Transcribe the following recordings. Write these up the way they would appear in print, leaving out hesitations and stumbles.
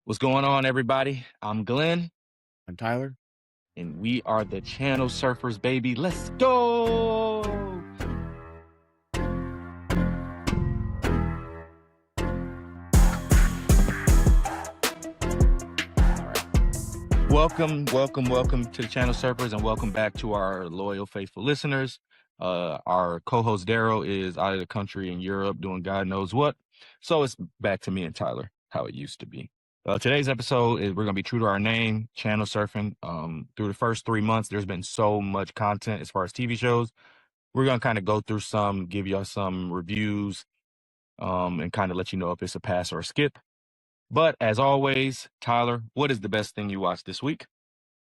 What's going on, everybody? I'm Glenn, I'm Tyler. and we are the Channel Surfers, baby. Let's go! Welcome to the Channel Surfers, and welcome back to our loyal, faithful listeners. Our co-host Daryl is out of the country in Europe doing God knows what, so it's back to me and Tyler, how it used to be. Today's episode is we're gonna be true to our name, Channel Surfing. Through the first 3 months, there's been so much content as far as TV shows. We're gonna kind of go through some, give y'all some reviews, and kind of let you know if it's a pass or a skip. But as always, Tyler, what is the best thing you watched this week?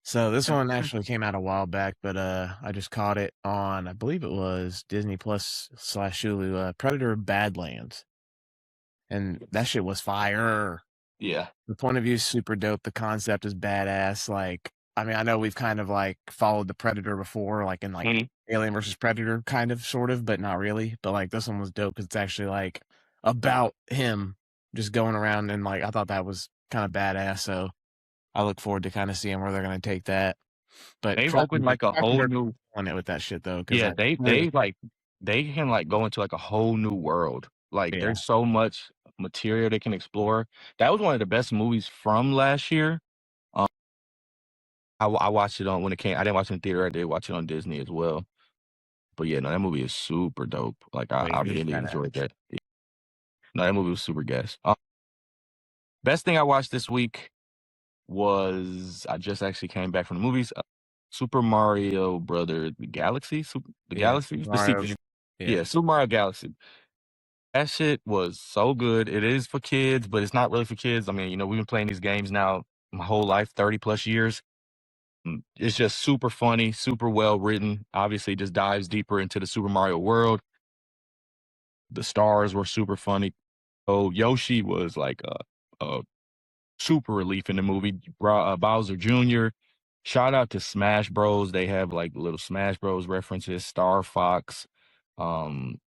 So this one actually came out a while back, but I just caught it on, I believe it was Disney Plus / Hulu, Predator Badlands. And that shit was fire. Yeah. The point of view is super dope. The concept is badass. Like, I mean, I know we've kind of like followed the Predator before, like in like Alien versus Predator, kind of, sort of, but not really. But like this one was dope because it's actually like about him just going around, and like I thought that was kind of badass. So I look forward to kind of seeing where they're going to take that. But They've opened like a whole new on it with that shit though. Yeah, they can like go into like a whole new world. Like Yeah. there's so much material they can explore. That was one of the best movies from last year. I watched it on when it came. I didn't watch it in theater. I did watch it on Disney as well. But yeah, no, that movie is super dope. Like I really enjoyed that. No, that movie was super gas. Best thing I watched this week was I just actually came back from the movies. Super Mario Brother Galaxy. Galaxy. Mario, Yeah, Super Mario Galaxy. That shit was so good. It is for kids, but it's not really for kids. I mean, we've been playing these games now my whole life, 30 plus years. It's just super funny, super well written. Obviously, just dives deeper into the Super Mario world. The stars were super funny. Oh, Yoshi was like a super relief in the movie. Bowser Jr. Shout out to Smash Bros. They have like little Smash Bros references. Star Fox.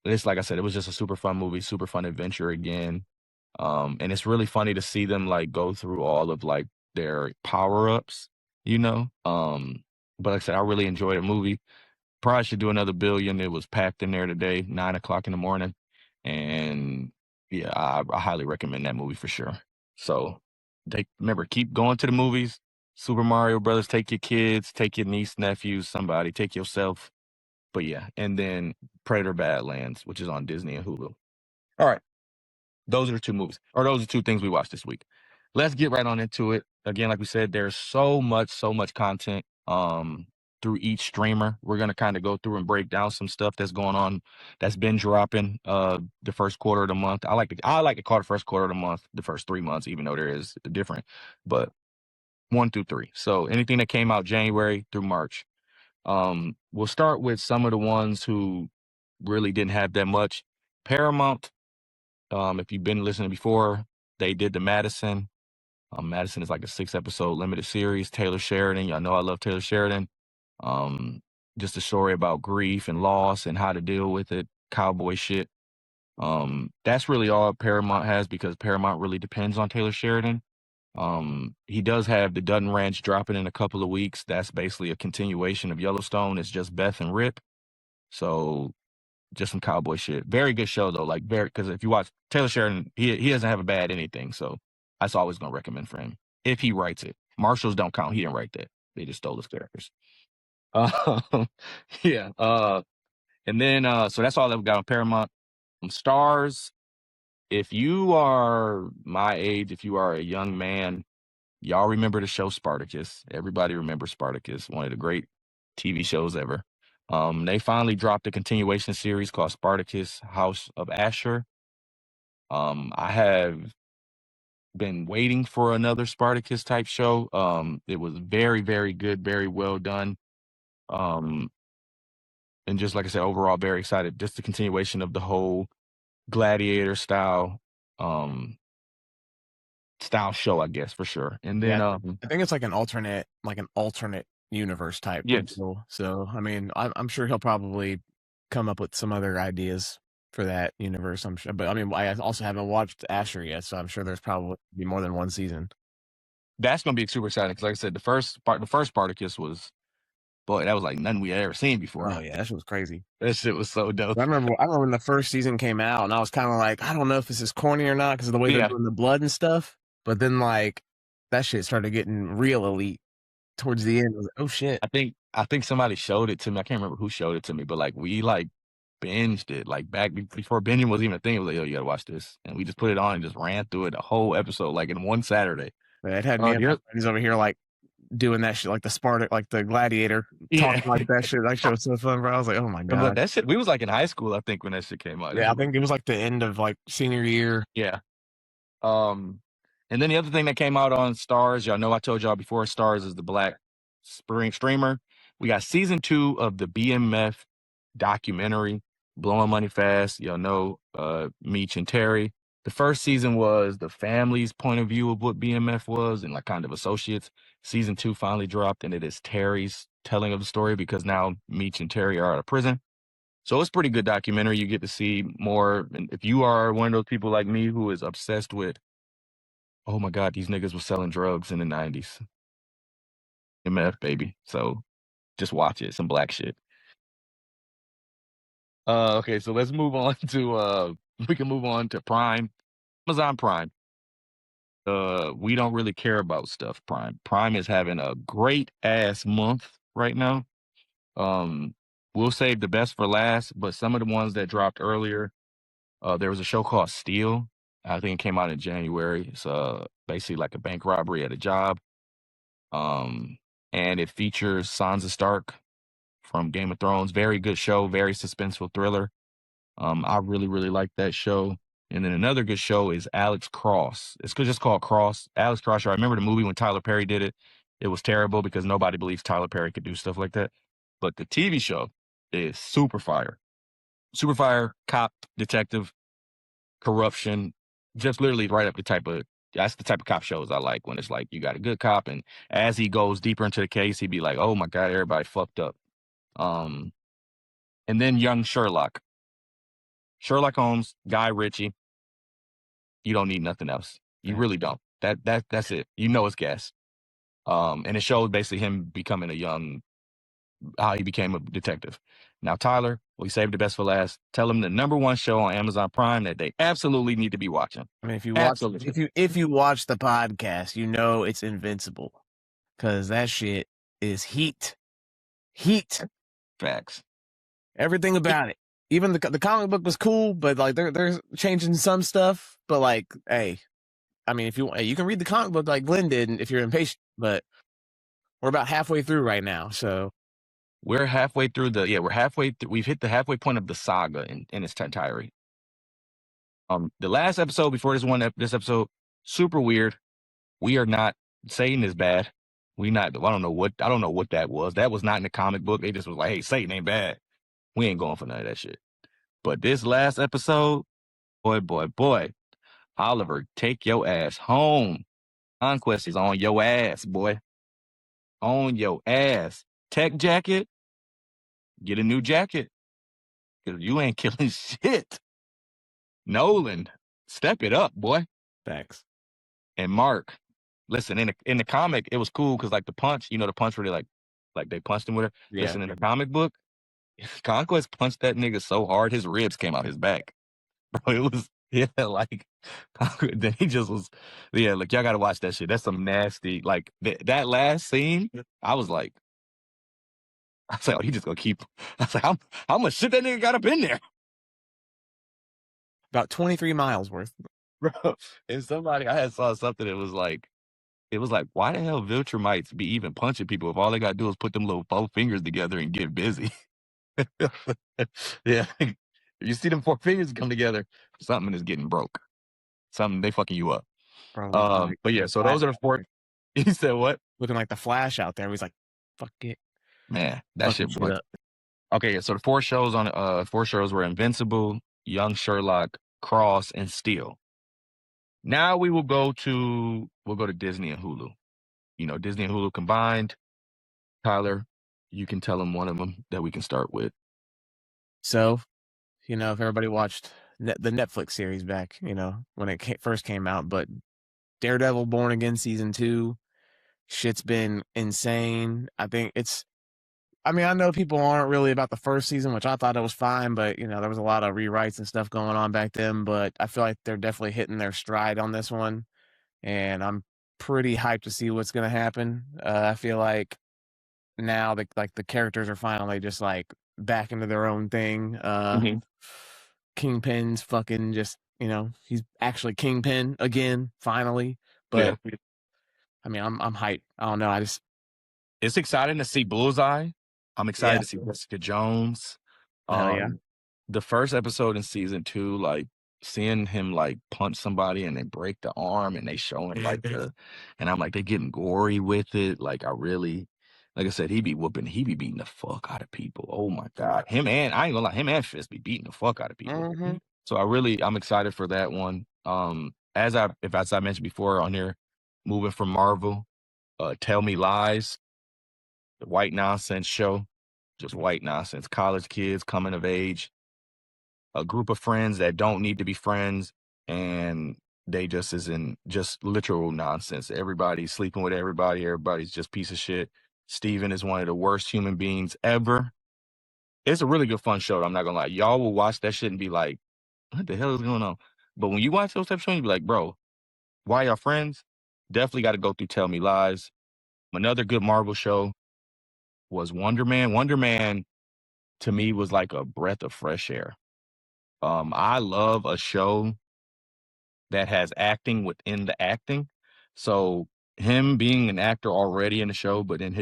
It's like I said, it was just a super fun movie, super fun adventure again. And it's really funny to see them like go through all of like their power-ups, But like I said, I really enjoyed the movie. Probably should do another billion. It was packed in there today, 9:00 in the morning. And yeah, I highly recommend that movie for sure. So remember, keep going to the movies. Super Mario Brothers, take your kids, take your niece, nephews, somebody, take yourself. But yeah, and then Predator Badlands, which is on Disney and Hulu. All right. Those are the two movies, or those are two things we watched this week. Let's get right on into it. Again, like we said, there's so much content through each streamer. We're gonna kind of go through and break down some stuff that's going on, that's been dropping the first quarter of the month. I like to call the first quarter of the month the first 3 months, even though there is a different, but 1 through 3. So anything that came out January through March. We'll start with some of the ones who really didn't have that much. Paramount. If you've been listening before, they did the Madison. Madison is like a 6-episode limited series. Taylor Sheridan, y'all know I love Taylor Sheridan. Just a story about grief and loss and how to deal with it, cowboy shit. That's really all Paramount has because Paramount really depends on Taylor Sheridan. He does have the Dutton Ranch dropping in a couple of weeks. That's basically a continuation of Yellowstone. It's just Beth and Rip. So just some cowboy shit. Very good show though. Like because if you watch Taylor Sheridan, he doesn't have a bad anything. So that's always gonna recommend for him if he writes it. Marshalls don't count. He didn't write that. They just stole his characters. Yeah. And then so that's all that we got on Paramount. Stars. If you are my age, if you are a young man, y'all remember the show Spartacus. Everybody remembers Spartacus, one of the great TV shows ever. They finally dropped a continuation series called Spartacus House of Ashur. I have been waiting for another Spartacus type show. It was very, very good, very well done. And just like I said, overall, very excited. Just the continuation of the whole gladiator style show, I guess, for sure. And then I think it's like an alternate universe type. Yes. Deal. So I mean, I'm sure he'll probably come up with some other ideas for that universe. I'm sure, but I mean, I also haven't watched Asher yet, so I'm sure there's probably be more than one season. that's gonna be super exciting because, like I said, the first Spartacus was, boy, that was like nothing we had ever seen before. Oh yeah, that shit was crazy. That shit was so dope. I remember when the first season came out, and I was kind of like, I don't know if this is corny or not because of the way they're doing the blood and stuff. But then like that shit started getting real elite towards the end. I was like, oh shit. I think somebody showed it to me. I can't remember who showed it to me, but like we like binged it like back before binging was even a thing. It was like, yo, you gotta watch this, and we just put it on and just ran through it the whole episode like in one Saturday. It had me and my friends over here like doing that shit, like the Spartan, like the Gladiator, talking like that shit. That shit was so fun, bro. I was like, oh my god, that shit. We was like in high school, I think, when that shit came out. Yeah, I think it was like the end of like senior year. Yeah. And then the other thing that came out on Starz, y'all know I told y'all before, Starz is the Black spring streamer. We got season 2 of the BMF documentary, Blowing Money Fast. Y'all know Meech and Terry. The first season was the family's point of view of what BMF was and like kind of associates. Season 2 finally dropped, and it is Terry's telling of the story because now Meech and Terry are out of prison. So it's a pretty good documentary. You get to see more. And if you are one of those people like me who is obsessed with, oh my God, these niggas were selling drugs in the 90s. MF, baby. So just watch it. Some black shit. Okay, so let's move on to we can move on to Prime. Amazon Prime. We don't really care about stuff, Prime. Prime is having a great ass month right now. We'll save the best for last, but some of the ones that dropped earlier, there was a show called Steel. I think it came out in January. It's basically like a bank robbery at a job. And it features Sansa Stark from Game of Thrones. Very good show, very suspenseful thriller. I really, really like that show. And then another good show is Alex Cross. It's just called Cross. Alex Cross. I remember the movie when Tyler Perry did it. It was terrible because nobody believes Tyler Perry could do stuff like that. But the TV show is super fire. Super fire, cop, detective, corruption, just literally right up that's the type of cop shows I like, when it's like you got a good cop, and as he goes deeper into the case, he'd be like, oh my God, everybody fucked up. And then young Sherlock Holmes, Guy Ritchie. You don't need nothing else. You really don't. That's it. You know it's gas. And it shows basically him becoming how he became a detective. Now, Tyler, we saved the best for last. Tell them the #1 show on Amazon Prime that they absolutely need to be watching. I mean, if you watch the podcast, you know it's Invincible, because that shit is heat. Facts. Everything about it. Even the comic book was cool, but like they're changing some stuff. But like, hey, I mean, if you can read the comic book like Glenn did, if you're impatient. But we're about halfway through right now, so we're halfway through we're halfway through. We've hit the halfway point of the saga in its entirety. The last episode before this episode, super weird. We are not Satan is bad. I don't know what that was. That was not in the comic book. They just was like, hey, Satan ain't bad. We ain't going for none of that shit. But this last episode, boy, Oliver, take your ass home. Conquest is on your ass, boy. On your ass. Tech jacket, get a new jacket. Because you ain't killing shit. Nolan, step it up, boy. Thanks. And Mark, listen, in the comic, it was cool because like the punch where they like they punched him with it. Yeah. Listen, in the comic book, Conquest punched that nigga so hard his ribs came out his back. Bro, it was like then he just was like, y'all gotta watch that shit. That's some nasty, like that last scene. I was like, oh, he just gonna keep. I was like, how much shit that nigga got up in there? About 23 miles worth. Bro, and I saw something that was like, why the hell Viltrumites be even punching people if all they gotta do is put them little 4 fingers together and get busy? Yeah. You see them 4 fingers come together, something is getting broke. Something, they fucking you up. But yeah, so those are the 4. He said what? Looking like the Flash out there. He's like, fuck it. Man, that shit broke. Okay, yeah, so the 4 shows were Invincible, Young Sherlock, Cross, and Steel. Now we'll go to Disney and Hulu. Disney and Hulu combined. Tyler, you can tell them one of them that we can start with. So, if everybody watched the Netflix series back, when it first came out, but Daredevil Born Again Season 2 Shit's been insane. I mean, I know people aren't really about the first season, which I thought it was fine, but there was a lot of rewrites and stuff going on back then. But I feel like they're definitely hitting their stride on this one, and I'm pretty hyped to see what's gonna happen. I feel like now the characters are finally just like back into their own thing. Kingpin's fucking just he's actually Kingpin again, finally. But I mean, I'm hyped. I don't know. It's exciting to see Bullseye. I'm excited to see Jessica Jones. Yeah. The first episode in season 2, like seeing him like punch somebody and they break the arm and they showing like and I'm like, they getting gory with it. Like like I said, he be beating the fuck out of people. Oh my God. I ain't gonna lie, him and Fist be beating the fuck out of people. So I'm excited for that one. As I mentioned before on here, moving from Marvel, Tell Me Lies, the white nonsense show, just white nonsense. College kids coming of age, a group of friends that don't need to be friends, and they just just literal nonsense. Everybody's sleeping with everybody. Everybody's just piece of shit. Steven is one of the worst human beings ever. It's a really good fun show. I'm not gonna lie. Y'all will watch that shit and be like, what the hell is going on? But when you watch those type of shows, you be like, bro, why y'all friends? Definitely got to go through Tell Me Lies. Another good Marvel show was Wonder Man. Wonder Man, to me, was like a breath of fresh air. I love a show that has acting within the acting. So him being an actor already in the show, but in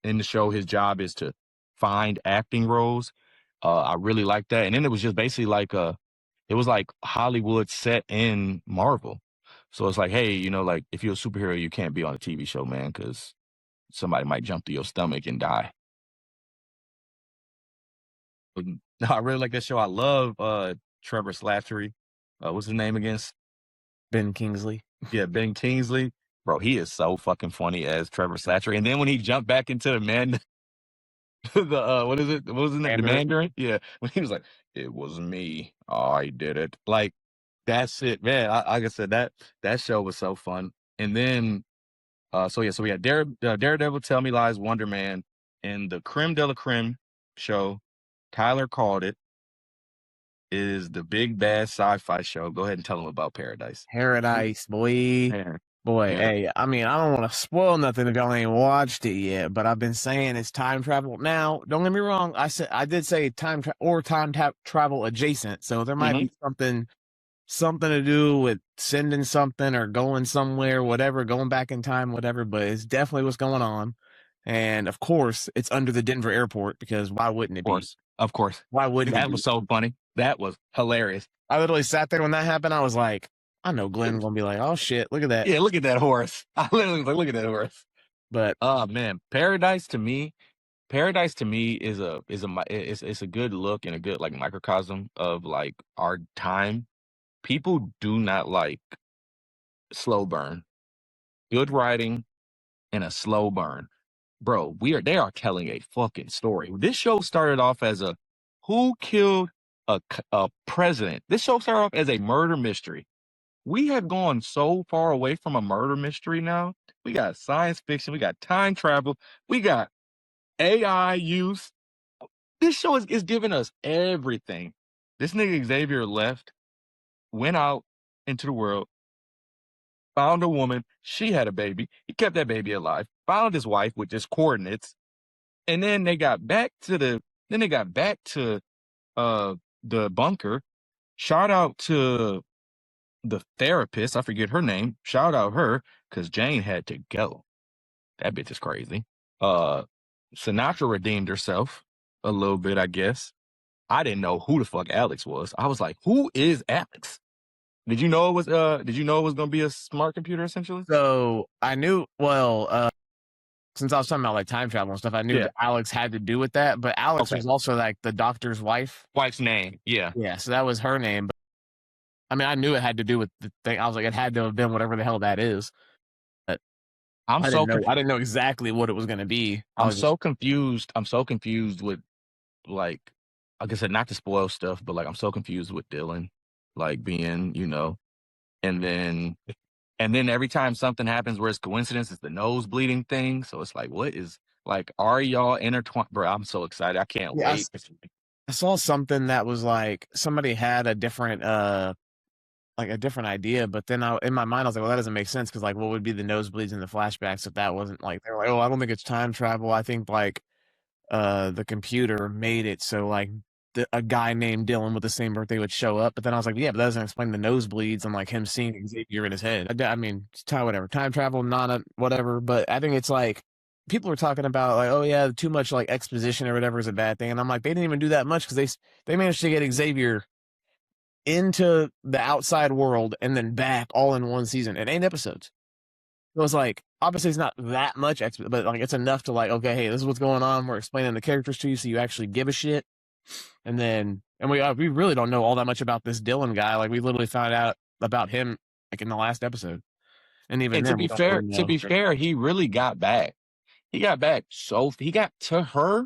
the show, his job is to find acting roles. I really like that. And then it was just basically like it was like Hollywood set in Marvel. So it's like, hey, like if you're a superhero, you can't be on a TV show, man, because somebody might jump through your stomach and die. No, I really like that show. I love Trevor Slattery. What's his name again? Ben Kingsley. Yeah, Ben Kingsley. Bro, he is so fucking funny as Trevor Slattery. And then when he jumped back into the man, what is it? What was his name? The Mandarin? Yeah. When he was like, it was me. I did it. Like, that's it, man. Like I said, that show was so fun. And then, so we had Daredevil, Tell Me Lies, Wonder Man, and the creme de la creme show. Tyler called it. Is the big bad sci-fi show. Go ahead and tell them about Paradise. Paradise, boy. Hey, I mean, I don't want to spoil nothing if y'all ain't watched it yet, but I've been saying it's time travel. Now, don't get me wrong. I did say time travel adjacent, so there might be something to do with sending something or going somewhere, whatever, going back in time, whatever. But it's definitely what's going on, and of course, it's under the Denver airport because why wouldn't it be? Of course. Why wouldn't it? That was so funny. That was hilarious. I literally sat there when that happened. I was like, I know Glenn's gonna be like, oh shit, look at that. Yeah, look at that horse. I literally was like, look at that horse. But oh man, Paradise to me is it's a good look and a good like microcosm of like our time. People do not like slow burn. Good writing and a slow burn. Bro, they are telling a fucking story. This show started off as who killed a president. This show started off as a murder mystery. We have gone so far away from a murder mystery now. We got science fiction. We got time travel. We got AI use. This show is giving us everything. This nigga Xavier left, went out into the world, found a woman. She had a baby. He kept that baby alive. Found his wife with just coordinates. And then they got back to the bunker. Shout out to the therapist. I forget her name. Shout out her because Jane had to go. That bitch is crazy. Sinatra redeemed herself a little bit, I guess. I didn't know who the fuck Alex was. I was like, who is Alex? Did you know it was gonna be a smart computer essentially? So I knew since I was talking about like time travel and stuff, I knew that Alex had to do with that, but Alex was also like the doctor's wife's name. Yeah. Yeah, so that was her name. But I mean, I knew it had to do with the thing. I was like, it had to have been whatever the hell that is. But I didn't know exactly what it was going to be. I'm so confused. I'm so confused with like I said, not to spoil stuff, but like I'm so confused with Dylan, like being, and then And then every time something happens where it's coincidence, it's the nose bleeding thing. So it's like, what is like, are y'all intertwined? Bro, I'm so excited. I can't Yeah, wait. I saw something that was like somebody had a different like a different idea, but then in my mind I was like, well, that doesn't make sense because like what would be the nosebleeds in the flashbacks if that wasn't like they were like, oh, I don't think it's time travel. I think like the computer made it so like a guy named Dylan with the same birthday would show up. But then I was like, yeah, but that doesn't explain the nosebleeds and like him seeing Xavier in his head. I mean, time whatever, time travel, not a, whatever. But I think it's like people were talking about like, oh yeah, too much like exposition or whatever is a bad thing, and I'm like, they didn't even do that much because they managed to get Xavier into the outside world and then back all in one season in 8 episodes. It was like obviously it's not that much, but like it's enough to like, okay, hey, this is what's going on. We're explaining the characters to you, so you actually give a shit. And then, and we really don't know all that much about this Dylan guy. Like we literally found out about him like in the last episode, and even And to then, we be don't fair, really know. he really got back. He got back he got to her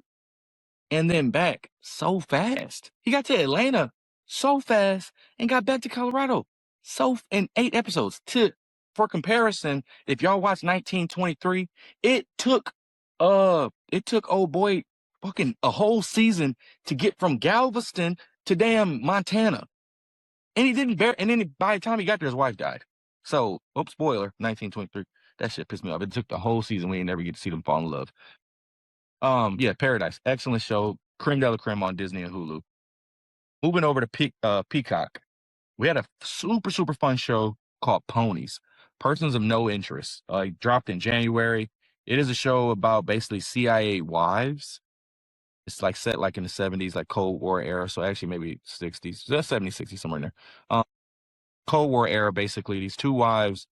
and then back so fast. He got to Atlanta so fast and got back to Colorado in 8 episodes. For comparison, if y'all watch 1923, it took old boy fucking a whole season to get from Galveston to damn Montana. And he didn't and then by the time he got there, his wife died. So, spoiler, 1923. That shit pissed me off. It took the whole season. We didn't never get to see them fall in love. Yeah, Paradise. Excellent show. Creme de la creme on Disney and Hulu. Moving over to Peacock. We had a super, super fun show called Ponies. Persons of No Interest. It dropped in January. It is a show about basically CIA wives. It's like set like in the 70s, like Cold War era. So actually maybe 60s. That's 70s, 60s, somewhere in there. Cold War era, basically. These two wives,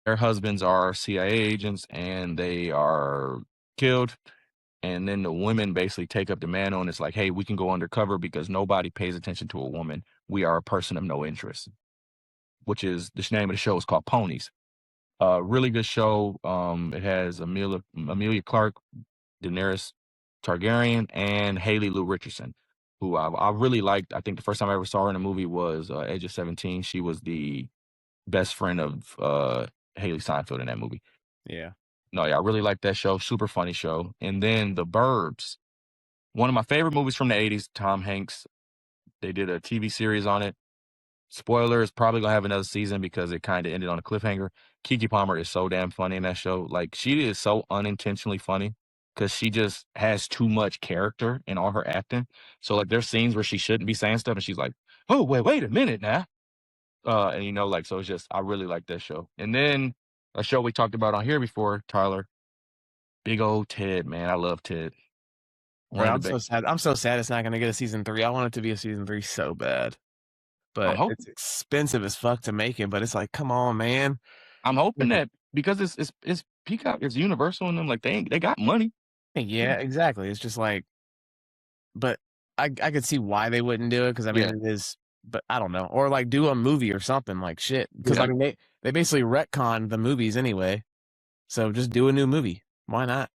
their husbands are CIA agents and they are killed. And then the women basically take up the mantle and it's like, hey, we can go undercover because nobody pays attention to a woman. We are a person of no interest, which is the name of the show is called Ponies. Really good show. It has Amelia Clark, Daenerys Targaryen, and Haley Lou Richardson, who I really liked. I think the first time I ever saw her in a movie was Edge of 17. She was the best friend of Haley Seinfeld in that movie. Yeah. No, yeah, I really like that show. Super funny show. And then The Burbs, one of my favorite movies from the 80s, Tom Hanks. They did a TV series on it. Spoiler, it's probably going to have another season because it kind of ended on a cliffhanger. Keke Palmer is so damn funny in that show. Like, she is so unintentionally funny because she just has too much character in all her acting. So, like, there's scenes where she shouldn't be saying stuff and she's like, oh, wait a minute now. And, you know, like, so it's just, I really like that show. And then a show we talked about on here before, Tyler, Big Old Ted, man. I love Ted. Bro, I'm so sad. I'm so sad it's not going to get a season 3. I want it to be a season 3 so bad. But it's expensive as fuck to make it. But it's like, come on, man. I'm hoping that because it's Peacock, it's Universal, and them like they got money. Yeah, exactly. It's just like, but I could see why they wouldn't do it because I mean it is, but I don't know, or like do a movie or something like shit because I mean they basically retconned the movies anyway, so just do a new movie. Why not?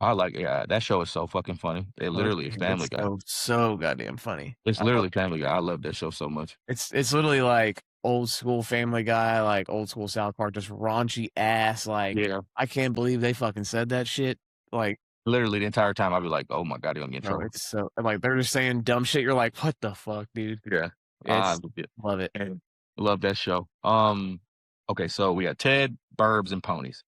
I like that show is so fucking funny. It literally is Family Guy. So goddamn funny. It's literally Family Guy. I love that show so much. It's literally like old school Family Guy, like old school South Park, just raunchy ass. Like I can't believe they fucking said that shit. Like literally the entire time I'd be like, oh my god, they're gonna get in trouble. It's so like they're just saying dumb shit. You're like, what the fuck, dude? Yeah, love it. Love that show. Okay, so we got Ted, Burbs, and Ponies.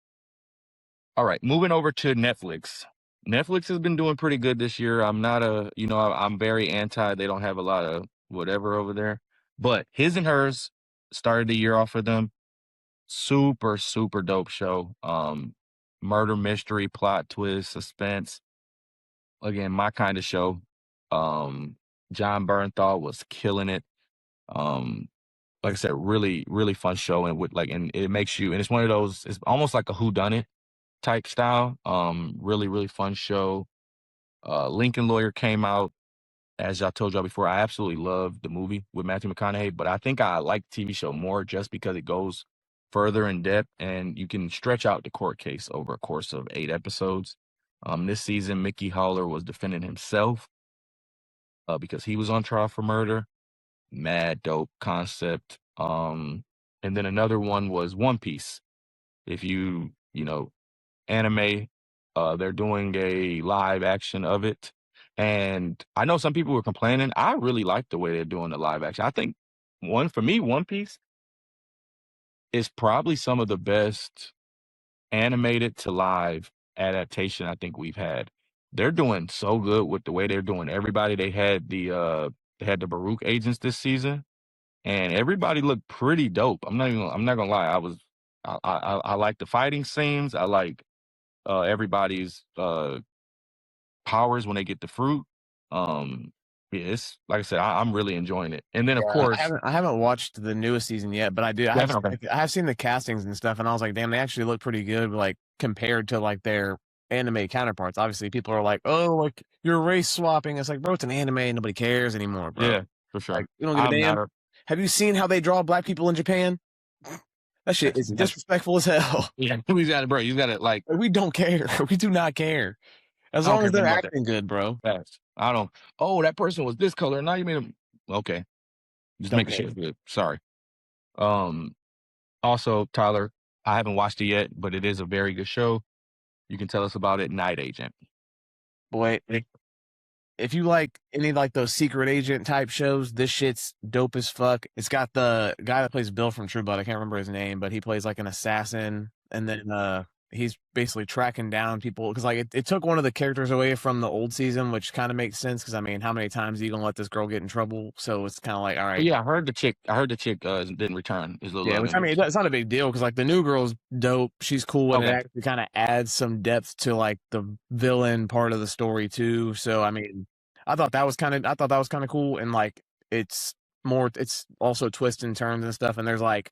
All right, moving over to Netflix. Netflix has been doing pretty good this year. I'm not I'm very anti. They don't have a lot of whatever over there. But His and Hers started the year off with them. Super, super dope show. Murder mystery, plot twist, suspense. Again, my kind of show. Jon Bernthal was killing it. Like I said, really, really fun show, and it makes you, and it's one of those. It's almost like a whodunit type style. Really, really fun show. Lincoln Lawyer came out, as I told y'all before. I absolutely love the movie with Matthew McConaughey, but I think I like the TV show more just because it goes further in depth and you can stretch out the court case over a course of 8 episodes. This season, Mickey Haller was defending himself because he was on trial for murder. Mad dope concept. and then another one was One Piece. If anime, they're doing a live action of it. And I know some people were complaining. I really like the way they're doing the live action. I think for me, One Piece is probably some of the best animated to live adaptation I think we've had. They're doing so good with the way they're doing everybody. They had the Baruch agents this season, and everybody looked pretty dope. I'm not gonna lie. I like the fighting scenes. I like everybody's powers when they get the fruit. Yeah, it's like I said, I'm really enjoying it. And then of Yeah, course, I haven't watched the newest season yet, but I do. okay. I have seen the castings and stuff, and I was like, damn, they actually look pretty good, like compared to like their anime counterparts. Obviously, people are like, oh, like you're race swapping. It's like, bro, it's an anime. Nobody cares anymore, bro. Yeah, for sure. Like, you don't give a I'm not damn. a Have you seen how they draw black people in Japan? That shit is that's disrespectful as hell. yeah. You got it, bro. You got it. Like We don't care. We do not care. As I don't long care as they're nothing about that. acting good, bro. Facts. I don't. Oh, that person was this color. Now you made him. Okay, just Don't making care. sure it's good. Sorry. Um. Also, Tyler, I haven't watched it yet, but it is a very good show. You can tell us about it. Night Agent. Boy, if you like any like those secret agent type shows, this shit's dope as fuck. It's got the guy that plays Bill from True Blood. I can't remember his name, but he plays like an assassin, and then he's basically tracking down people because like it took one of the characters away from the old season, which kind of makes sense because I mean, how many times are you gonna let this girl get in trouble? So it's kind of like, all Oh, right, yeah, I heard the chick. Didn't return. His little yeah. love Which I mean, interest. it's not a big deal because like the new girl's dope. She's cool, and it Okay. actually kind of adds some depth to like the villain part of the story too. So I mean, I thought that was kind of cool, and like it's it's also twists and turns and stuff. And there's like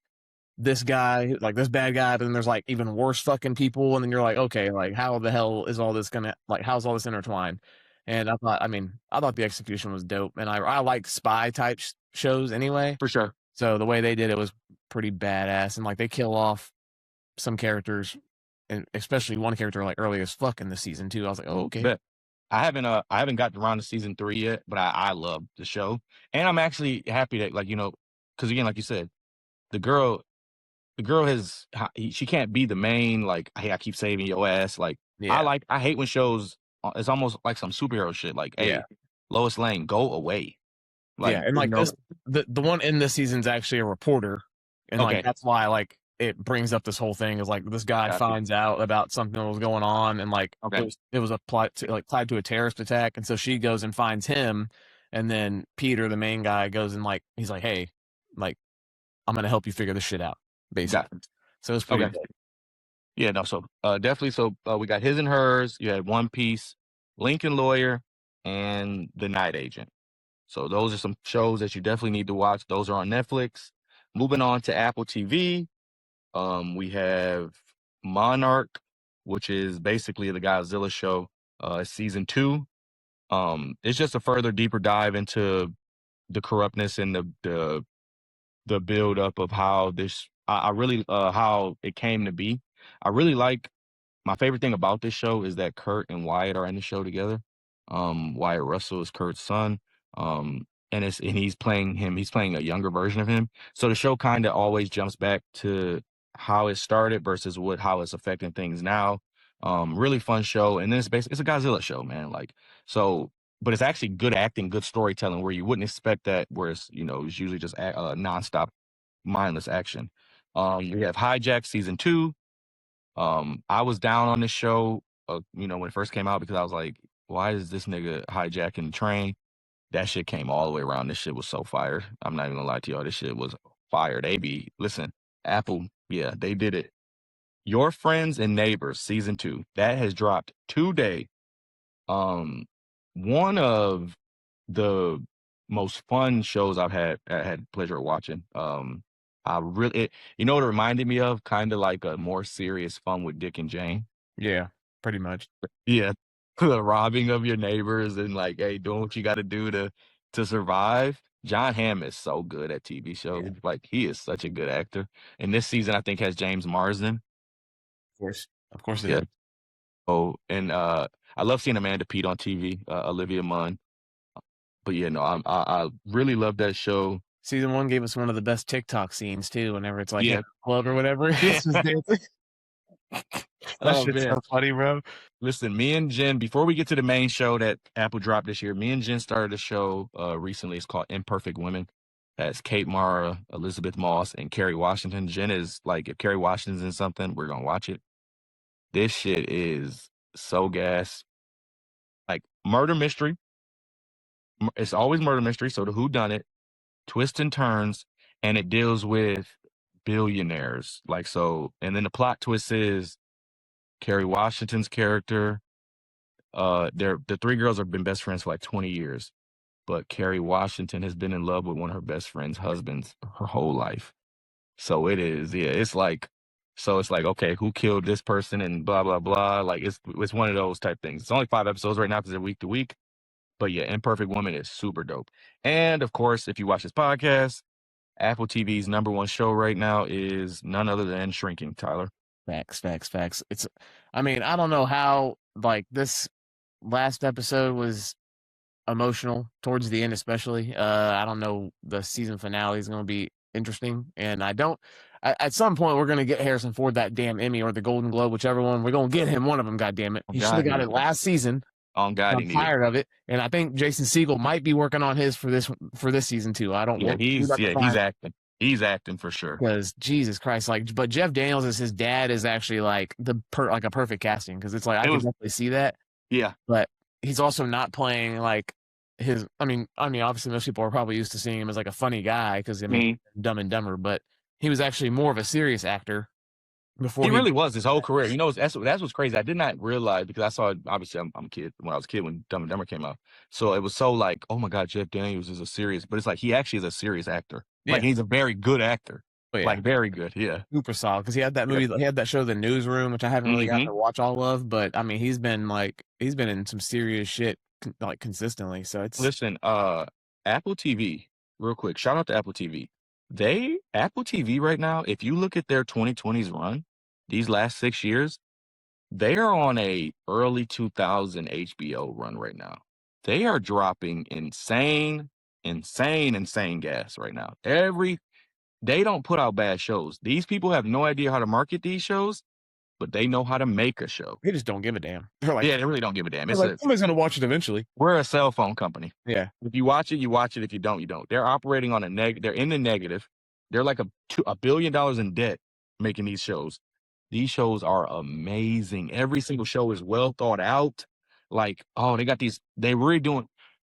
this guy, like this bad guy, but then there's like even worse fucking people, and then you're like, okay, like how the hell is all this gonna like how's all this intertwined? And I thought the execution was dope, and I like spy type shows anyway. For sure. So the way they did it was pretty badass, and like they kill off some characters, and especially one character like early as fuck in the season too. I was like, oh okay, Bet. I haven't gotten around to season 3 yet, but I love the show. And I'm actually happy that because again, like you said, the girl she can't be the main, like, hey, I keep saving your ass. Like yeah, I hate when shows it's almost like some superhero shit. Like, yeah, hey, Lois Lane, go away. yeah, Like, and like this, the one in this season's actually a reporter, and like okay, that's why like it brings up this whole thing is like this guy got you. finds out about something that was going on, and like Okay, it was a plot to, like tied to a terrorist attack, and so she goes and finds him, and then Peter, the main guy, goes and like he's like, hey, like I'm gonna help you figure this shit out, got basically. it. So it's pretty Okay. dope. Yeah, no, so definitely. So we got His and Hers. You had One Piece, Lincoln Lawyer, and The Night Agent. So those are some shows that you definitely need to watch. Those are on Netflix. Moving on to Apple TV, we have Monarch, which is basically the Godzilla show, season 2. It's just a further deeper dive into the corruptness and the build up of how this I really how it came to be. I really like My favorite thing about this show is that Kurt and Wyatt are in the show together. Wyatt Russell is Kurt's son. And he's playing a younger version of him. So the show kind of always jumps back to how it started versus how it's affecting things now. Really fun show. And then it's a Godzilla show, man. But it's actually good acting, good storytelling where you wouldn't expect that, where it's usually just nonstop mindless action. We have Hijack season 2. I was down on this show, when it first came out because I was like, why is this nigga hijacking the train? That shit came all the way around. This shit was so fired. I'm not even gonna lie to y'all. This shit was fire. Listen, Apple, yeah, they did it. Your Friends and Neighbors season 2 that has dropped today. One of the most fun shows I had pleasure of watching. You know what it reminded me of? Kind of like a more serious Fun with Dick and Jane. Yeah, pretty much. Yeah, the robbing of your neighbors and like, hey, doing what you got to do to survive. John Hamm is so good at TV shows. Yeah, Like, he is such a good actor. And this season, I think has James Marsden. of course it Yeah. is. Oh, and I love seeing Amanda Peet on TV. Olivia Munn. But yeah, no, I really love that show. Season 1 gave us one of the best TikTok scenes too. Whenever it's like Yeah. at a club or whatever, it's just dancing. That shit's so funny, bro. Listen, me and Jen, before we get to the main show that Apple dropped this year, me and Jen started a show recently. It's called Imperfect Women. That's Kate Mara, Elizabeth Moss, and Kerry Washington. Jen is like, if Kerry Washington's in something, we're gonna watch it. This shit is so gas. Like murder mystery. It's always murder mystery. So the whodunit, twists and turns, and it deals with billionaires. Like so, and then the plot twist is Kerry Washington's character. The three girls have been best friends for like 20 years, but Kerry Washington has been in love with one of her best friend's husbands her whole life. So it's like, okay, who killed this person and blah blah blah. Like it's one of those type things. It's only 5 episodes right now because they're week to week. But yeah, Imperfect Woman is super dope. And of course, if you watch this podcast, Apple TV's #1 show right now is none other than Shrinking, Tyler. Facts. I mean, I don't know how like this last episode was emotional towards the end, especially. I don't know, the season finale is going to be interesting, and at some point we're going to get Harrison Ford that damn Emmy or the Golden Globe, whichever one. We're going to get him one of them. God damn it, he should have got it last season. On God, I'm tired of it, and I think Jason Segel might be working on his for this season too. I don't. Yeah, he's acting. He's acting for sure. Because Jesus Christ, like, but Jeff Daniels as his dad is actually like like a perfect casting, because it's like I can definitely see that. Yeah, but he's also not playing like his. I mean, obviously most people are probably used to seeing him as like a funny guy because Dumb and Dumber, but he was actually more of a serious actor. Before he really was his whole career. You know, that's what's crazy. I did not realize, because I saw it, obviously I'm a kid when I was a kid when Dumb and Dumber came out. So it was so like, oh my God, Jeff Daniels is a serious, but it's like he actually is a serious actor. Like he's a very good actor. Like very good. Yeah. Super solid. Because he had that movie, he had that show, The Newsroom, which I haven't really gotten to watch all of, but I mean he's been in some serious shit like consistently. So it's Listen, Apple TV, real quick, shout out to Apple TV. Apple TV right now, if you look at their 2020s run, these last 6 years, they are on a early 2000 HBO run right now. They are dropping insane gas right now. They don't put out bad shows. These people have no idea how to market these shows, but they know how to make a show. They just don't give a damn. They're like, yeah, they really don't give a damn. It's like, somebody's gonna watch it eventually. We're a cell phone company. Yeah. If you watch it, you watch it. If you don't, you don't. They're operating on they're in the negative. They're like $1 billion in debt making these shows. These shows are amazing. Every single show is well thought out. Like, oh, they really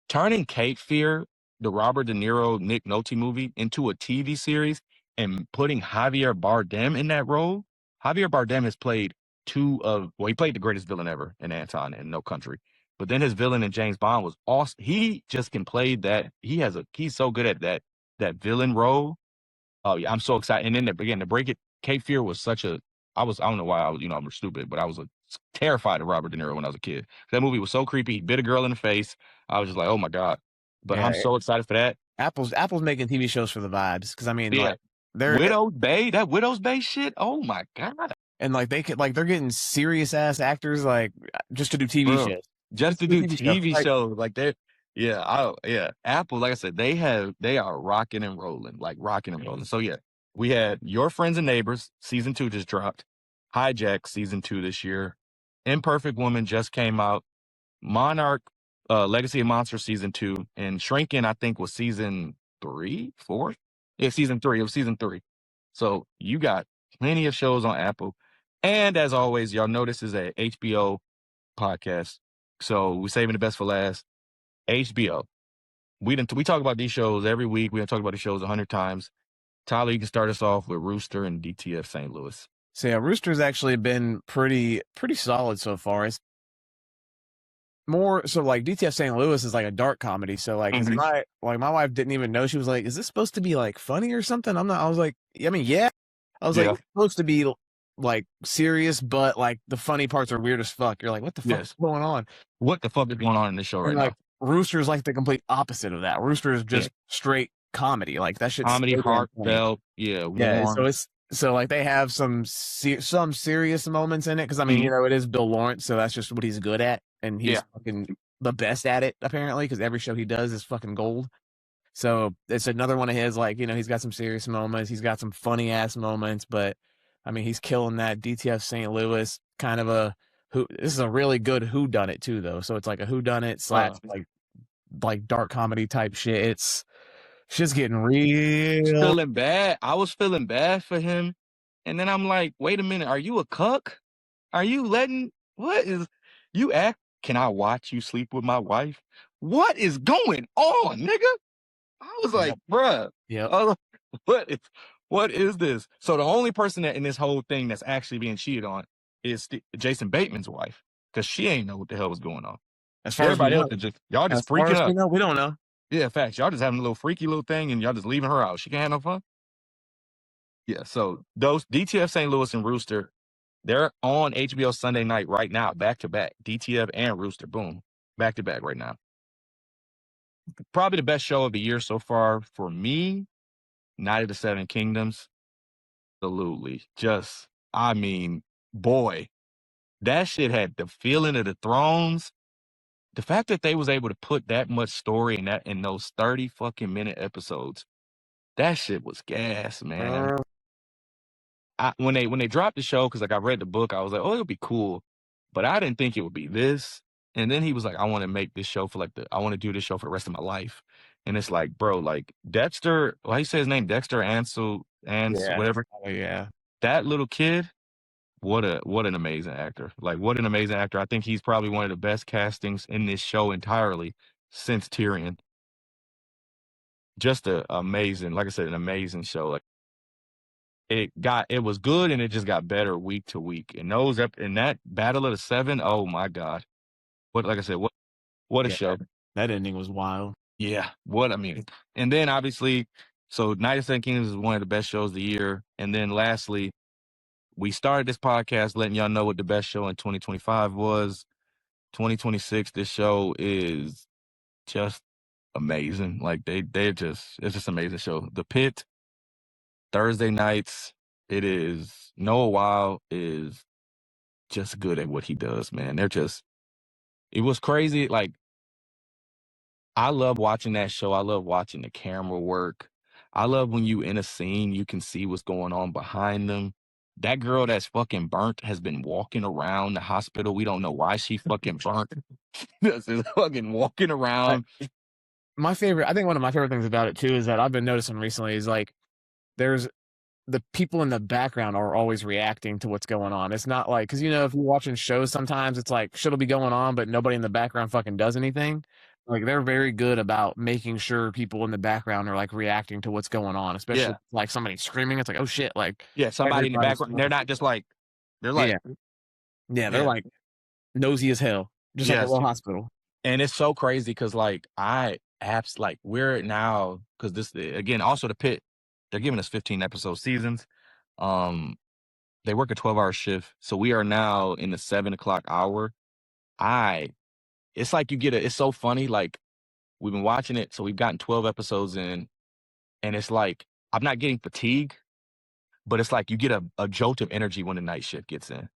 turning Cape Fear, the Robert De Niro, Nick Nolte movie, into a TV series and putting Javier Bardem in that role. Javier Bardem has played he played the greatest villain ever in Anton and No Country. But then his villain in James Bond was awesome. He just can play that. He's so good at that villain role. Oh yeah, I'm so excited. And then again, to break it, Cape Fear was I don't know why I'm stupid, but I was terrified of Robert De Niro when I was a kid. That movie was so creepy. He bit a girl in the face. I was just like, oh my God. But I'm so excited for that. Apple's making TV shows for the vibes. Because I mean, like, they're Widow's Bay shit. Oh my God. And like they're getting serious ass actors like just to do TV shows. Just to do TV shows. Like Apple, like I said, they are rocking and rolling. So yeah, we had Your Friends and Neighbors, season 2 just dropped. Hijack, season 2 this year. Imperfect Woman just came out. Monarch, Legacy of Monsters, season 2. And Shrinking, I think, was season 3, 4? Yeah, season 3. It was season 3. So you got plenty of shows on Apple. And as always, y'all know this is a HBO podcast. So we're saving the best for last. HBO. We talk about these shows every week. We done talk about these shows 100 times. Tyler, you can start us off with Rooster and DTF St. Louis. So yeah, Rooster's actually been pretty solid so far. It's more so like DTF St. Louis is like a dark comedy. So like my wife didn't even know. She was like, "Is this supposed to be like funny or something?" I was like, I mean, yeah. I was like, it's supposed to be like serious, but like the funny parts are weird as fuck. You're like, what the fuck is going on? What the fuck is going on in this show right now? Rooster is like the complete opposite of that. Rooster is just straight comedy. Like that shit's comedy, heartfelt. Yeah. So like they have some serious moments in it. Cause I mean, it is Bill Lawrence. So that's just what he's good at. And he's fucking the best at it apparently. Cause every show he does is fucking gold. So it's another one of his, like, he's got some serious moments, he's got some funny ass moments, but I mean, he's killing that. DTF St. Louis, kind of this is a really good whodunit too, though. So it's like a whodunit slash like dark comedy type shit. It's shit's getting real. Feeling bad. I was feeling bad for him, and then I'm like, wait a minute, are you a cuck? Are you letting what is you act? Can I watch you sleep with my wife? What is going on, nigga? I was like, bruh. Yeah. What is this? So the only person that in this whole thing that's actually being cheated on is Jason Bateman's wife, because she ain't know what the hell was going on. As far as we know, y'all just freaking up. No, we don't know. Yeah, facts. Y'all just having a little freaky little thing, and y'all just leaving her out. She can't have no fun. Yeah. So those DTF St. Louis and Rooster, they're on HBO Sunday night right now, back to back. DTF and Rooster, boom, back to back right now. Probably the best show of the year so far for me. Night of the Seven Kingdoms. Absolutely. Just, I mean, boy, that shit had the feeling of the thrones. The fact that they was able to put that much story in those 30 fucking minute episodes, that shit was gas, man. When they dropped the show, because like I read the book, I was like, oh, it'll be cool, but I didn't think it would be this. And then he was like, I want to make this show I want to do this show for the rest of my life. And it's like, bro, like Dexter, why you say his name, Dexter Ansel, whatever. Oh yeah. That little kid, what an amazing actor. Like, what an amazing actor. I think he's probably one of the best castings in this show entirely since Tyrion. Just an amazing, like I said, an amazing show. Like, it was good, and it just got better week to week. And in that Battle of the Seven, oh my God. Like I said, what a show. That ending was wild. Yeah. And then obviously, so Night of the Seven Kingdoms is one of the best shows of the year. And then lastly, we started this podcast letting y'all know what the best show in 2025 was. 2026, this show is just amazing. Like it's just an amazing show. The Pit, Thursday nights, Noah Weil is just good at what he does, man. It was crazy. Like, I love watching that show. I love watching the camera work. I love when you in a scene, you can see what's going on behind them. That girl that's fucking burnt has been walking around the hospital. We don't know why she fucking burnt. Just fucking walking around. I think one of my favorite things about it too is that I've been noticing recently is like there's the people in the background are always reacting to what's going on. It's not like, because if you're watching shows, sometimes it's like shit'll be going on, but nobody in the background fucking does anything. Like, they're very good about making sure people in the background are like reacting to what's going on, especially like somebody screaming. It's like, oh shit, like somebody in the background. They're not just like they're like they're like nosy as hell, just like a little hospital. And it's so crazy because like we're now, because this again also The Pit, they're giving us 15 episode seasons. They work a 12-hour shift, so we are now in the 7 o'clock hour. It's like it's so funny. Like, we've been watching it, so we've gotten 12 episodes in, and it's like I'm not getting fatigue, but it's like you get a jolt of energy when the night shift gets in,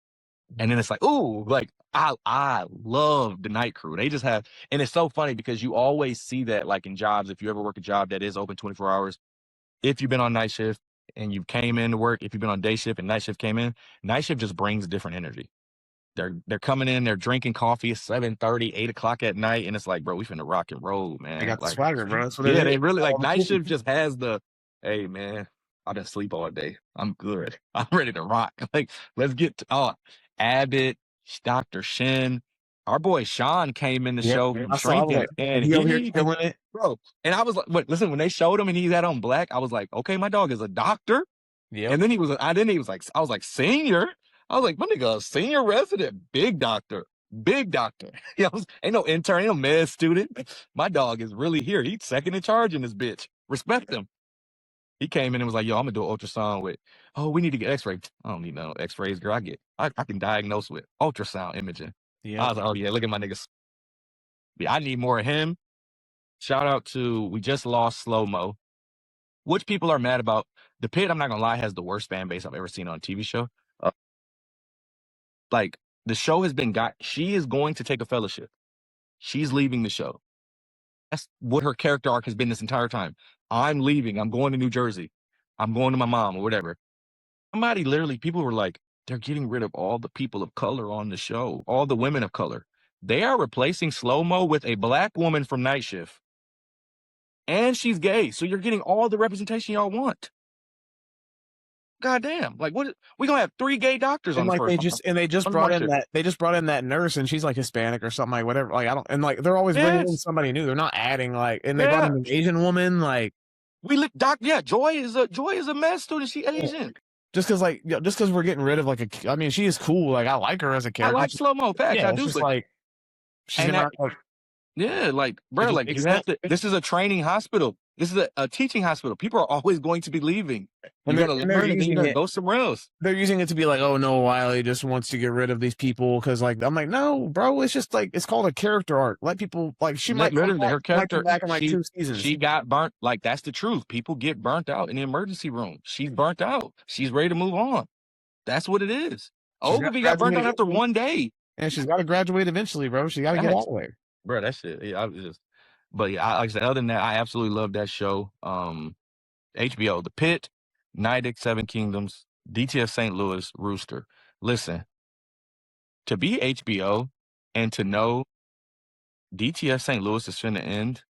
and then it's like, ooh, like I love the night crew. They just have, and it's so funny because you always see that like in jobs. If you ever work a job that is open 24 hours, if you've been on night shift and you came in to work, if you've been on day shift and night shift came in, night shift just brings different energy. They're coming in, they're drinking coffee at 7:30, 8 o'clock at night, and it's like, bro, we finna rock and roll, man. They got like, the swagger, bro. That's what they really like. Night shift just has hey man, I didn't sleep all day. I'm good. I'm ready to rock. Like, let's get to Abbott, Dr. Shin. Our boy Sean came in the show drinking, and he over here killing it, bro. And I was like, listen, when they showed him and he had on black, I was like, okay, my dog is a doctor. Yeah. And then he was like, I was like, senior. I was like, my nigga, a senior resident, big doctor. Ain't no intern, ain't no med student. My dog is really here. He's second in charge in this bitch. Respect him. He came in and was like, yo, I'm gonna do an ultrasound with, we need to get x-rays. I don't need no x-rays, girl. I can diagnose with ultrasound imaging. Yeah. I was like, oh yeah, look at my niggas. Yeah, I need more of him. Shout out to, we just lost Slow Mo, which people are mad about. The Pit, I'm not gonna lie, has the worst fan base I've ever seen on a TV show. Like, the show has been she is going to take a fellowship. She's leaving the show. That's what her character arc has been this entire time. I'm leaving. I'm going to New Jersey. I'm going to my mom or whatever. Somebody literally, people were like, they're getting rid of all the people of color on the show, all the women of color. They are replacing Slow-Mo with a black woman from Night Shift. And she's gay. So you're getting all the representation y'all want. Goddamn. Like, what? We gonna have 3 gay doctors on the first. They just brought in that nurse, and she's like Hispanic or something, like whatever. Like, I don't, and like they're always bringing in somebody new. They're not adding like, and they brought in an Asian woman. Like, Joy is a med student. She Asian. Just because we're getting rid of like I mean, she is cool. Like, I like her as a character. I like Slow-Mo. Facts. I do. Just like, she's bro, like you have to. This is a training hospital. This is a teaching hospital. People are always going to be leaving. You're gonna learn and you're gonna go somewhere else. They're using it to be like, oh, Noah Wyle just wants to get rid of these people because, like, I'm like, no, bro, it's just like it's called a character arc. Let people like she might literally her character back in like 2 seasons. She got burnt. Like, that's the truth. People get burnt out in the emergency room. She's burnt out. She's ready to move on. That's what it is. Ogilvy got burnt out after 1 day. And she's got to graduate eventually, bro. She got to get out of there. Bro, that shit. Yeah, I was just. But yeah, like I said, other than that, I absolutely love that show. HBO, The Pit, Nidic, Seven Kingdoms, DTF St. Louis, Rooster. Listen, to be HBO and to know DTF St. Louis is finna end,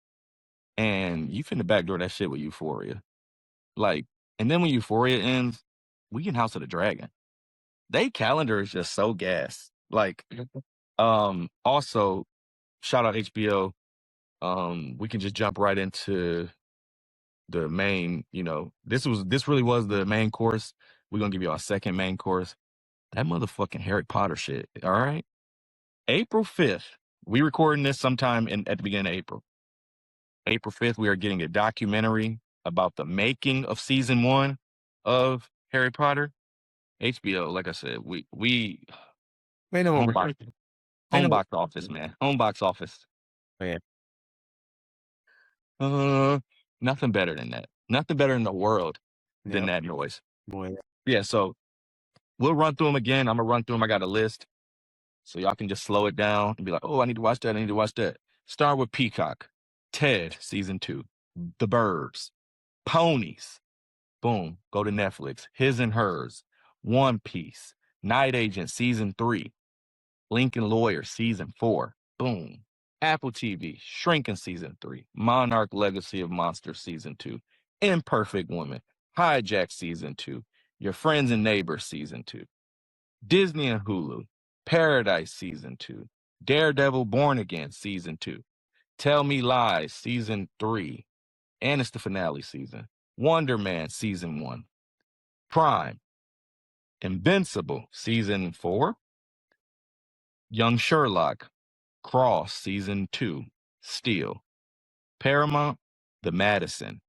and you finna backdoor that shit with Euphoria. Like, and then when Euphoria ends, we in House of the Dragon. They calendar is just so gas. Like, also, shout out HBO. We can just jump right into the main, this really was the main course. We're gonna give you our second main course. That motherfucking Harry Potter shit. All right. April 5th. We recording this sometime at the beginning of April. April 5th, we are getting a documentary about the making of season 1 of Harry Potter. HBO, like I said, we know home box office, man. Home box office. Yeah. Nothing better than that. Nothing better in the world than that noise. Boy. Yeah, so we'll run through them again. I'm gonna run through them. I got a list, so y'all can just slow it down and be like, "Oh, I need to watch that. I need to watch that." Start with Peacock, Ted season 2, The Burbs, Ponies. Boom. Go to Netflix. His and Hers, One Piece, Night Agent season 3, Lincoln Lawyer season 4. Boom. Apple TV, Shrinking season 3, Monarch Legacy of Monsters season 2, Imperfect Woman, Hijack season 2, Your Friends and Neighbors season 2, Disney and Hulu, Paradise season 2, Daredevil Born Again season 2, Tell Me Lies season 3, and it's the finale season, Wonder Man season 1, Prime, Invincible season 4, Young Sherlock, Cross season 2, Steel, Paramount, The Madison,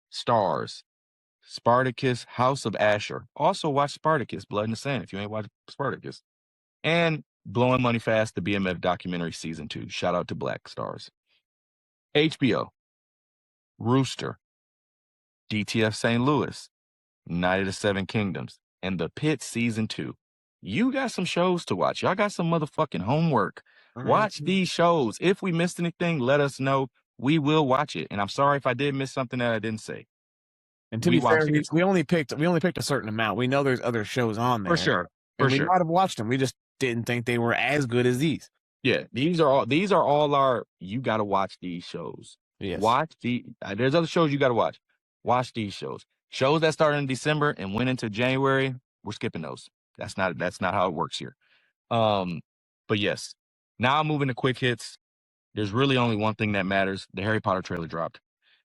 Stars, Spartacus, House of Asher. Also watch Spartacus, Blood in the Sand, if you ain't watched Spartacus. And Blowing Money Fast, the BMF documentary season 2. Shout out to Black Stars. HBO, Rooster, DTF St. Louis, Night of the Seven Kingdoms, and The Pit season 2. You got some shows to watch. Y'all got some motherfucking homework. Watch these shows. If we missed anything, let us know. We will watch it. And I'm sorry if I did miss something that I didn't say. And to be fair, we only picked a certain amount. We know there's other shows on there. For sure. We might have watched them. We just didn't think they were as good as these. Yeah, these are all our, you gotta watch these shows. Yes. There's other shows you gotta watch. Watch these shows. Shows that started in December and went into January, we're skipping those. That's not how it works here. But yes. Now I'm moving to quick hits. There's really only one thing that matters. The Harry Potter trailer dropped.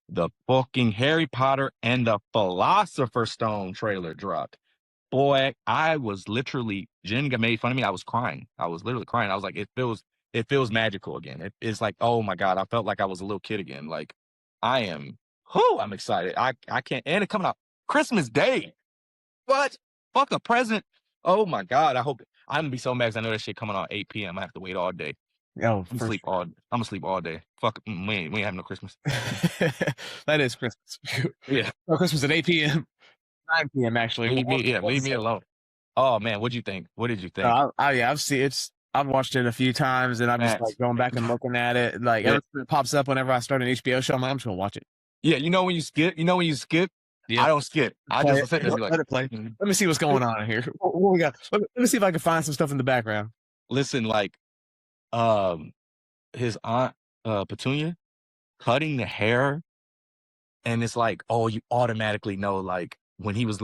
The fucking Harry Potter and the Philosopher's Stone trailer dropped. Boy, I was literally, Jen made fun of me. I was crying. I was literally crying. I was like, it feels magical again. It's like, oh my God, I felt like I was a little kid again. Like, I'm excited. I can't, and it coming out Christmas Day. What? Fuck a present. Oh my God. I'm gonna be so mad because I know that shit coming out 8 p.m. I have to wait all day. Oh, I'm gonna sleep all day. Fuck, we ain't having no Christmas. That is Christmas. Yeah. No, Christmas at 8 p.m. 9 p.m. actually. Leave me alone. Oh man, what'd you think? What did you think? I've seen it's I've watched it a few times, and I'm just like going back and looking at it. Like every time it pops up whenever I start an HBO show, I'm like, I'm just gonna watch it. Yeah, you know when you skip. Yeah, I don't skip. I just sit there and be like, let it play. Let me see what's going on here. What we got? Let me see if I can find some stuff in the background. listen, like, his aunt, Petunia, cutting the hair, and it's like, oh, you automatically know, like, when he was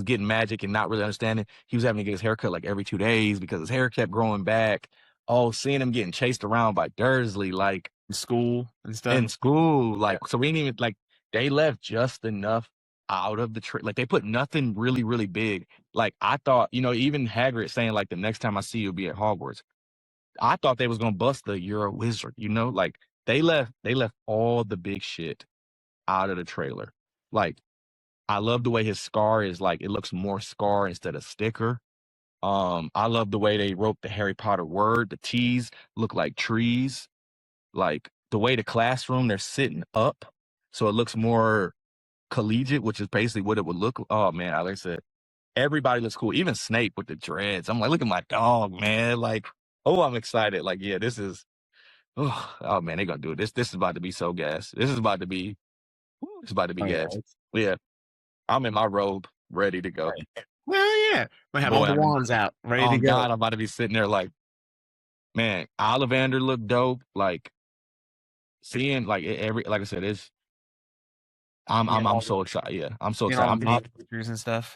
getting magic and not really understanding, he was having to get his hair cut like every 2 days because his hair kept growing back. Oh, seeing him getting chased around by Dursley, like School and stuff. in school, like, so we didn't even like they left just enough out of the like they put nothing really, really big. Like I thought, even Hagrid saying like the next time I see you'll be at Hogwarts. I thought they was gonna bust the "You're a wizard," like they left all the big shit out of the trailer. Like I love the way his scar is like it looks more scar instead of sticker. I love the way they wrote the Harry Potter word. The T's look like trees. Like the way the classroom they're sitting up, so it looks more collegiate, which is basically what it would look. Oh man, like I said, everybody looks cool. Even Snape with the dreads. I'm like, look at my dog, man. Like, oh, I'm excited. Like, yeah, this is. Oh man, they're gonna do it. This is about to be so gas. This is about to be. It's about to be gas. Yeah, I'm in my robe, ready to go. Well, yeah, I have all the wands out, ready to go. God, I'm about to be sitting there like, man, Ollivander looked dope. Like, seeing like like I said, I'm so excited. Yeah, I'm so excited. Pictures and stuff.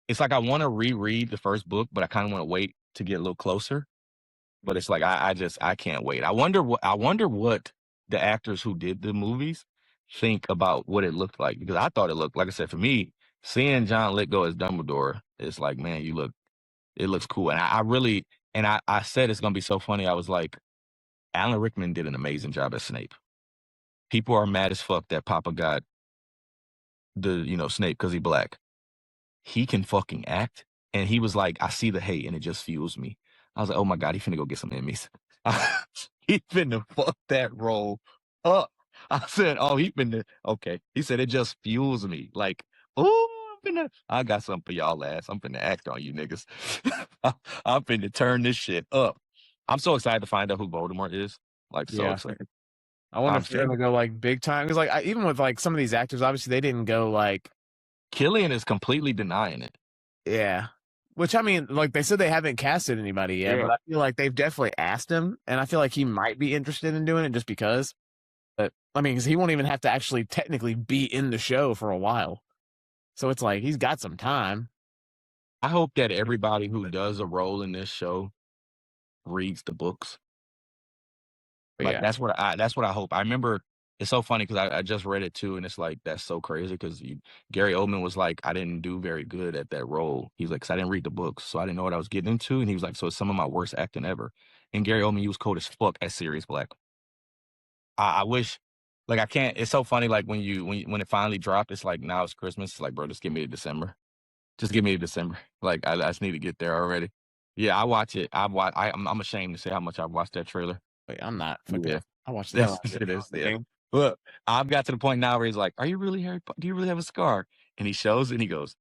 It's like I want to reread the first book, but I kind of want to wait to get a little closer. But it's like I can't wait. I wonder what the actors who did the movies think about what it looked like, because I thought it looked, like I said, for me, seeing John Lithgow as Dumbledore, it's like, man, it looks cool. And I really, and I said it's gonna be so funny. I was like, Alan Rickman did an amazing job as Snape. People are mad as fuck that Papa got Snape because he black. He can fucking act. And he was like, I see the hate and it just fuels me. I was like, oh my God, he finna go get some Emmys. He finna fuck that role up. I said, oh, okay. He said, it just fuels me. Like, oh, I got something for y'all ass. I'm finna act on you niggas. I'm finna turn this shit up. I'm so excited to find out who Voldemort is. Like, so excited. I wonder if they're gonna go like big time, because like even with like some of these actors, obviously they didn't go like. Killian is completely denying it. Yeah, which I mean, like they said they haven't casted anybody yet, but I feel like they've definitely asked him, and I feel like he might be interested in doing it just because. But I mean, because he won't even have to actually technically be in the show for a while, so it's like he's got some time. I hope that everybody who does a role in this show reads the books. Like that's what I hope. I remember it's so funny because I just read it too, and it's like that's so crazy because Gary Oldman was like, I didn't do very good at that role. He's like, 'cause I didn't read the books, so I didn't know what I was getting into. And he was like, so it's some of my worst acting ever. And Gary Oldman, he was cold as fuck as Sirius Black. I wish, like I can't. It's so funny, like when it finally dropped, it's like now it's Christmas. It's like, bro, just give me to December. Just give me to December. Like I just need to get there already. Yeah, I watch it. I'm ashamed to say how much I've watched that trailer. Wait, I'm not. Yeah. I watched that. It is. Yeah. Look, I've got to the point now where he's like, "Are you really Harry Potter? Do you really have a scar?" And he shows it and he goes,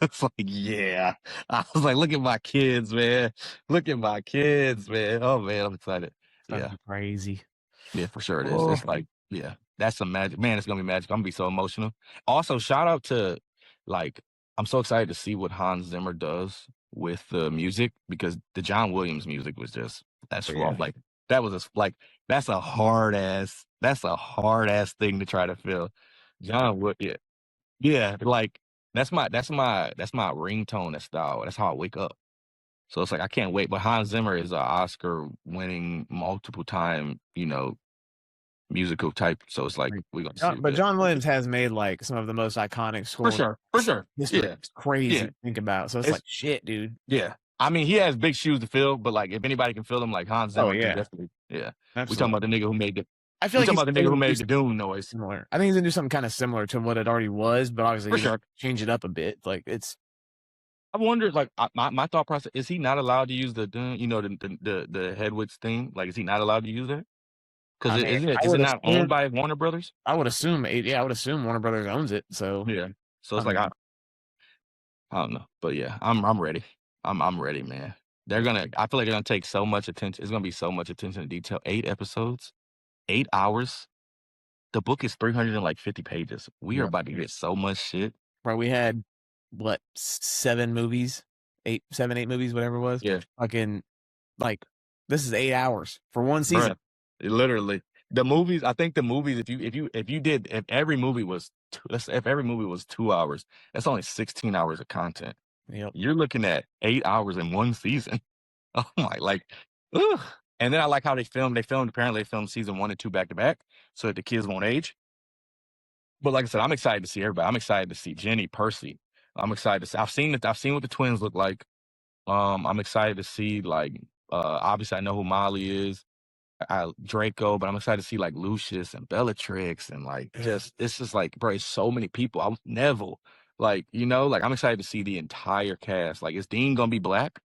it's like, yeah. I was like, look at my kids, man. Look at my kids, man. Oh man, I'm excited. That's crazy. Yeah, for sure it is. It's like, yeah, that's some magic. Man, it's gonna be magic. I'm gonna be so emotional. Also, shout out to like, I'm so excited to see what Hans Zimmer does with the music, because the John Williams music was just rough. Like that was that's a hard ass thing to try to feel. John Wood, yeah, like that's my ringtone, that style. That's how I wake up. So it's like I can't wait. But Hans Zimmer is an Oscar-winning, multiple-time, musical type. So it's like we're gonna see. But John Williams has made like some of the most iconic scores. For sure. Yeah, it's crazy to think about. So it's like shit, dude. Yeah, I mean he has big shoes to fill, but like if anybody can fill them, like Hans Zimmer, definitely. Yeah, we talking about the nigga who made the. I feel like talking about the nigga who made the Dune noise. Similar. I think he's gonna do something kind of similar to what it already was, but obviously change it up a bit. Like it's. I wonder, like my thought process, is he not allowed to use the Hedwig's theme? Like, is he not allowed to use that? Because is it not owned by Warner Brothers? I would assume, I would assume Warner Brothers owns it. So yeah, so it's like I don't know, but yeah, I'm ready. I'm ready, man. I feel like they're gonna take so much attention. It's gonna be so much attention to detail. 8 episodes, 8 hours. The book is 350 pages. We are about to get so much shit. Bro, we had what 7 movies, 8, movies, whatever it was. Yeah. Fucking like this is 8 hours for one season. Bruh, literally. The movies, I think the movies, if every movie was 2 hours, that's only 16 hours of content. Yep. You're looking at 8 hours in one season. Oh my, like, ugh. And then I like how apparently they filmed season 1 and 2 back to back so that the kids won't age. But like I said, I'm excited to see everybody. I'm excited to see Jenny, Percy. I'm excited to see. I've seen what the twins look like. I'm excited to see like obviously I know who Molly is, Draco, but I'm excited to see like Lucius and Bellatrix and like it's just like, bro, it's so many people. I was Neville. Like, like I'm excited to see the entire cast. Like, is Dean gonna be black?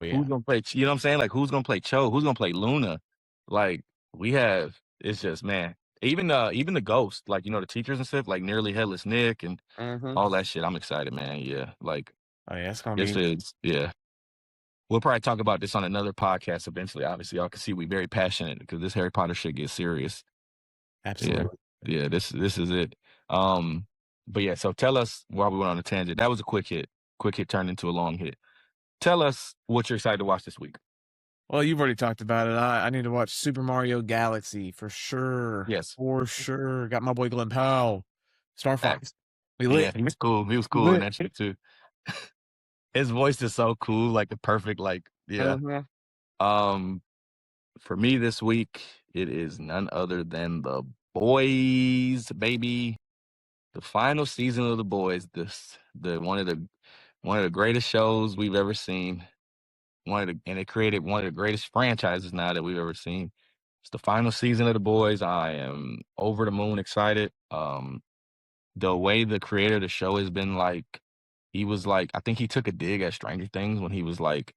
Yeah. Who's gonna play? You know what I'm saying? Like, who's gonna play Cho? Who's gonna play Luna? Like, it's just, man. Even the ghost, like, the teachers and stuff, like Nearly Headless Nick and all that shit. I'm excited, man. Yeah, like, oh yeah, it's gonna be. Yeah. We'll probably talk about this on another podcast eventually. Obviously, y'all can see we're very passionate because this Harry Potter shit gets serious. Absolutely. Yeah. This is it. But yeah. So tell us while we went on a tangent. That was a quick hit. Quick hit turned into a long hit. Tell us what you're excited to watch this week. Well, you've already talked about it. I need to watch Super Mario Galaxy for sure. Yes. For sure. Got my boy Glenn Powell. Star Fox. He was cool. He was cool in that shit too. His voice is so cool, like the perfect, like, yeah. For me this week, it is none other than The Boys, baby. The final season of The Boys. One of the greatest shows we've ever seen. And it created one of the greatest franchises now that we've ever seen. It's the final season of The Boys. I am over the moon excited. The way the creator of the show has been, like, he was like, I think he took a dig at Stranger Things when he was like,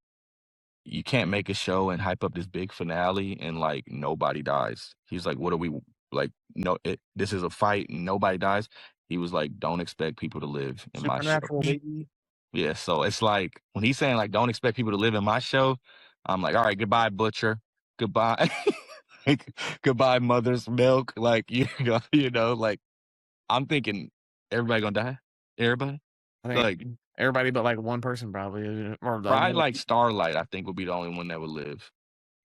you can't make a show and hype up this big finale and like nobody dies. He's like, what are we like? No, this is a fight and nobody dies. He was like, don't expect people to live in my show. Baby. Yeah, so it's like when he's saying like, don't expect people to live in my show, I'm like, all right, goodbye, Butcher, goodbye, goodbye, Mother's Milk. Like like I'm thinking everybody gonna die. Everybody, like everybody but like one person probably, or probably like Starlight. I think would be the only one that would live.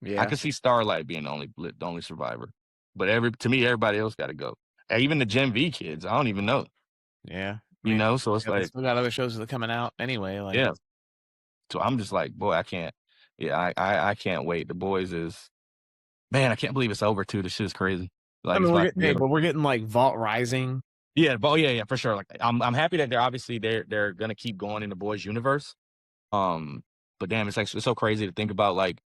Yeah, I could see Starlight being the only survivor, but to me, everybody else got to go. Even the Gen V kids, I don't even know. Yeah, so it's like still got other shows that are coming out anyway. Like, yeah, so I'm just like, boy, I can't. Yeah, I can't wait. The Boys is, man, I can't believe it's over too. This shit is crazy. Like, I mean, we're getting like Vault Rising. Yeah, yeah, for sure. Like, I'm happy that they're gonna keep going in the Boys universe. But damn, it's so crazy to think about, like,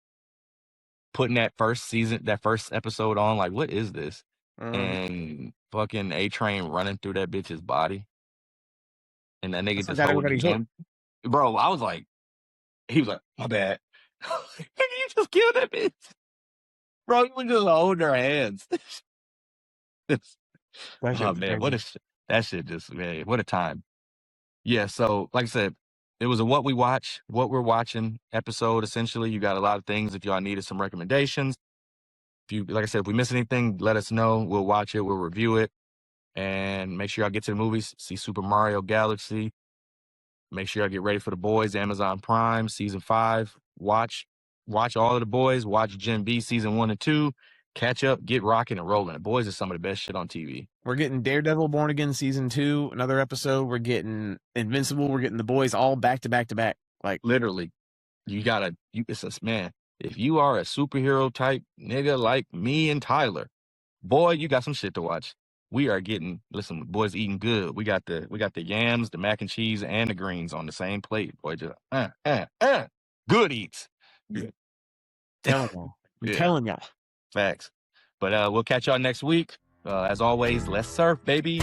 putting that first episode on, like, what is this? And fucking A-Train running through that bitch's body. And that nigga just holding him. Bro, I was like, he was like, my bad. You just killed that bitch. Bro, you was just holding her hands. Oh man, that shit just, man, what a time. Yeah, so like I said, it was a what we're watching episode. Essentially, you got a lot of things. If y'all needed some recommendations, like I said, if we miss anything, let us know. We'll watch it. We'll review it, and make sure y'all get to the movies. See Super Mario Galaxy. Make sure y'all get ready for The Boys. Amazon Prime season 5. Watch all of The Boys. Watch Gen V season 1 and 2. Catch up, get rocking and rolling. The Boys is some of the best shit on TV. We're getting Daredevil Born Again season 2, another episode. We're getting Invincible. We're getting The Boys all back to back to back. Like, literally, man, if you are a superhero type nigga like me and Tyler, boy, you got some shit to watch. We are listen, Boys eating good. We got the yams, the mac and cheese, and the greens on the same plate. Boy, just good eats. Good. I'm telling y'all. Facts. But we'll catch y'all next week. As always, let's surf, baby.